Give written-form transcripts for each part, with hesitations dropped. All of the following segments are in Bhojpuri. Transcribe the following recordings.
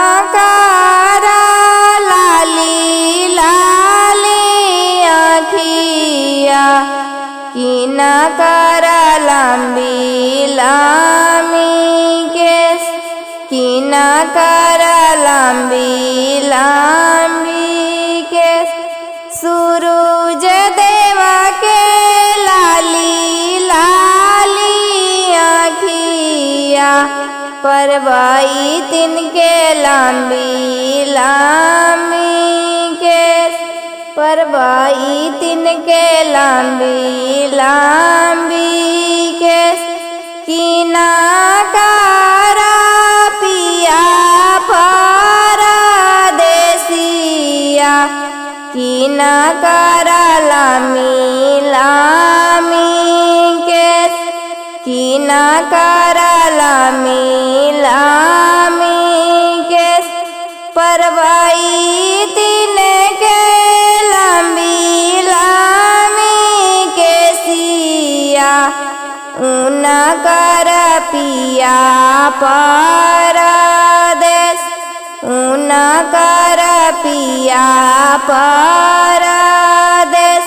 नाकारा लाली लाली आँखिया की नाकारा लंबी लामी केस की नाकारा लंबी लंबी केस सूरज देवा के लाली लाली आँखिया परवाई तिनके लंबी लंबी केस परवाई तिनके लंबी लंबी केस की नाकारा पिया परदेसिया की नाकारा लंबी लंबी केस की नाकारा लंबी लंबी केस परवाई तिनके लंबी लंबी केसिया नाकारा पिया परदेस नाकारा पिया परदेस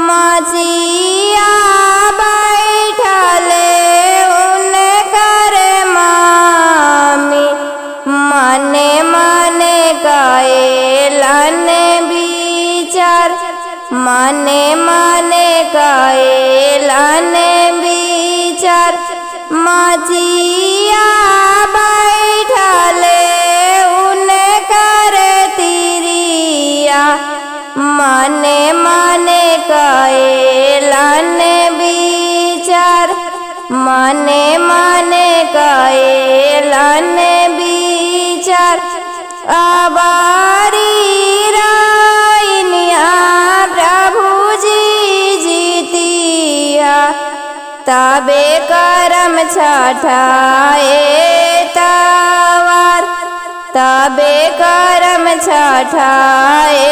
माझिया बैठले उनकर मामी मने मने कएलन विचार मने मने कएलन विचार माझिया बैठले उनकर तिरिया मने मने कएलन विचार मने मने कएलन विचार आबारी राइनिया प्रभु जी जीतिया तबे करम छठाए तवार तबे करम छठाए